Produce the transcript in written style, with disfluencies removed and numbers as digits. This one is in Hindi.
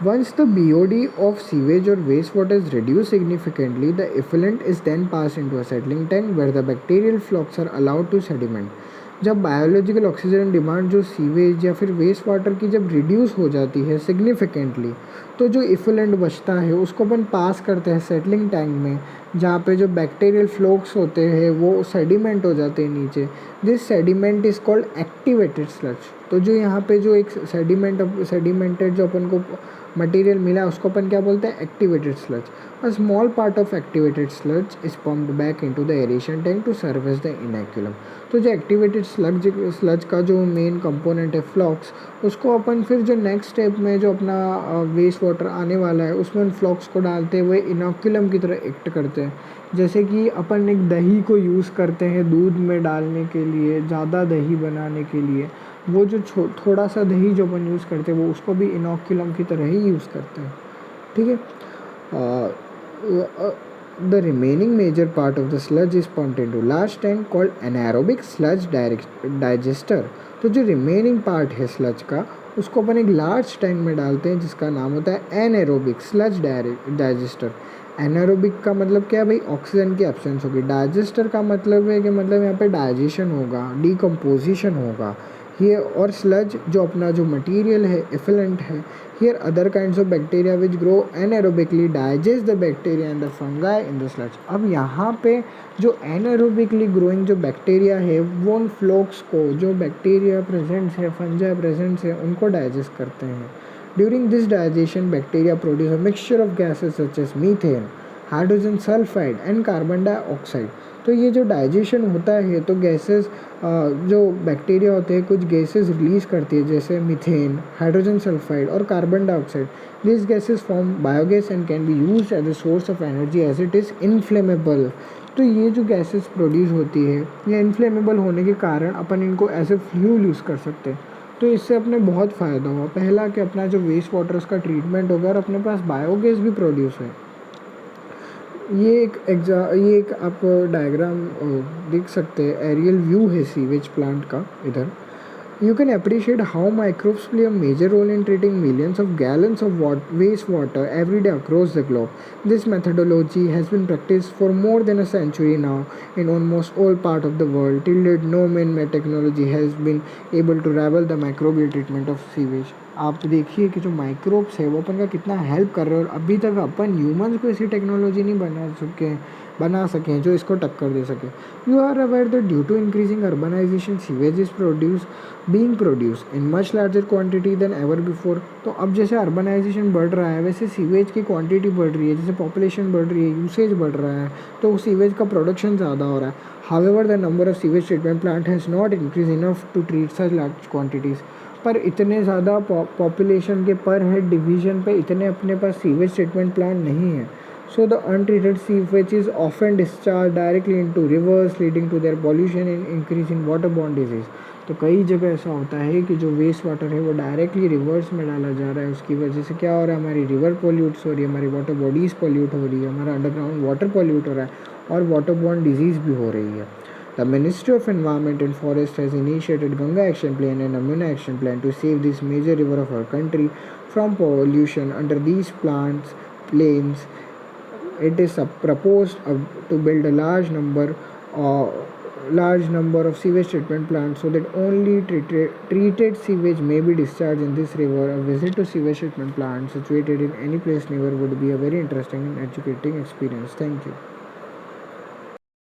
Once the BOD of sewage or wastewater is reduced significantly, the effluent is then passed into a settling tank where the bacterial flocks are allowed to sediment. जब बायोलॉजिकल ऑक्सीजन डिमांड जो सीवेज या फिर वेस्ट वाटर की जब रिड्यूस हो जाती है सिग्निफिकेंटली, तो जो इफुलेंट बचता है उसको अपन पास करते हैं सेटलिंग टैंक में, जहाँ पे जो बैक्टीरियल फ्लोक्स होते हैं वो सेडिमेंट हो जाते हैं नीचे. This sediment is called activated sludge. तो जो यहाँ पे जो एक सेडिमेंटेड जो अपन को मटेरियल मिला उसको अपन क्या बोलते हैं, activated sludge. A small part of activated sludge is pumped back into the aeration tank to serve as the inoculum. तो जो एक्टिवेटेड स्लज का जो मेन कंपोनेंट है फ्लॉक्स, उसको अपन फिर जो नेक्स्ट स्टेप में जो अपना वेस्ट वाटर आने वाला है उसमें उन फ्लॉक्स को डालते हुए इनोक्युलम की तरह एक्ट करते हैं. जैसे कि अपन एक दही को यूज़ करते हैं दूध में डालने के लिए, ज़्यादा दही बनाने के लिए, वो जो थोड़ा सा दही जो अपन यूज़ करते हैं वो उसको भी इनोक्युलम की तरह ही यूज़ करते हैं. ठीक है. The remaining major part of the sludge is pumped into large tank called anaerobic sludge digester. तो जो रिमेनिंग पार्ट है स्लज का उसको अपन एक लार्ज टैंक में डालते हैं जिसका नाम होता है एनाएरोबिक स्लज डाइजेस्टर. एनाएरोबिक का मतलब क्या है भाई, ऑक्सीजन की एब्सेंस होगी. डाइजेस्टर का मतलब है कि मतलब यहाँ पे डाइजेशन होगा, डिकम्पोजिशन होगा. ये और स्लज जो अपना जो मटेरियल है इफिलेंट है, here other kinds of bacteria which grow anaerobically digest the bacteria and the fungi in the sludge. अब यहाँ पे जो एनाएरोबिकली ग्रोइंग जो बैक्टीरिया है वो उन फ्लोक्स को, जो बैक्टीरिया प्रेजेंट्स है, फंजाई प्रेजेंट्स है, उनको डाइजेस्ट करते हैं. During this digestion bacteria produce a mixture of gases such as methane, hydrogen sulphide and carbon dioxide. तो ये जो डाइजेशन होता है तो गैसेस जो बैक्टीरिया होते हैं कुछ गैसेस रिलीज़ करती है जैसे मीथेन, हाइड्रोजन सल्फाइड और carbon dioxide. This gases form biogas and can be used as a source of energy as it is inflammable. तो ये जो गैसेस प्रोड्यूस होती है ये इनफ्लेमेबल होने के कारण अपन इनको एज ए फ्यूल यूज़ कर सकते हैं. तो इससे अपने बहुत फ़ायदा हुआ. पहला कि अपना जो वेस्ट वाटर उसका ट्रीटमेंट होगा और अपने पास बायोगैस भी प्रोड्यूस है. ये एक आप डायग्राम देख सकते हैं, एरियल व्यू है सीवेज प्लांट का इधर. You can appreciate how microbes play a major role in treating millions of gallons of wastewater every day across the globe. This methodology has been practiced for more than a century now in almost all parts of the world. Till date, no man-made technology has been able to rival the microbial treatment of sewage. आप देखिए कि जो माइक्रोब्स है वो अपन का कितना हेल्प कर रहे हैं और अभी तक अपन ह्यूमंस को ऐसी टेक्नोलॉजी नहीं बना सके हैं जो इसको टक्कर दे सके. You are aware that due to increasing urbanisation sewage is being produce in much larger quantity than ever before. तो अब जैसे अर्बनाइजेशन बढ़ रहा है वैसे सीवेज की क्वांटिटी बढ़ रही है, जैसे पॉपुलेशन बढ़ रही है, यूसेज बढ़ रहा है, तो सीवेज का प्रोडक्शन ज़्यादा हो रहा है. However the number of sewage treatment plant has not increase enough to treat such large quantities. पर इतने ज़्यादा पॉपुलेशन के पर हेड डिवीज़न पे इतने अपने पास सीवेज ट्रीटमेंट प्लांट नहीं है. So the untreated sewage is often discharged directly into rivers, leading to their pollution and increase in waterborne disease. तो कई जगह ऐसा होता है कि जो वेस्ट वाटर है वो डायरेक्टली रिवर्स में डाला जा रहा है. उसकी वजह से क्या हो रहा है, हमारी रिवर पोल्यूट्स हो रही है, हमारी वाटर बॉडीज़ पोल्यूट हो रही है, हमारा अंडरग्राउंड वाटर पोल्यूट हो रहा है और वाटरबॉर्न डिजीज़ भी हो रही है. The Ministry of Environment and Forest has initiated Ganga Action Plan and Amuna Action Plan to save this major river of our country from pollution. Under these plans, it is proposed to build a large number of sewage treatment plants so that only treated sewage may be discharged in this river. A visit to sewage treatment plant situated in any place near would be a very interesting and educating experience. Thank you.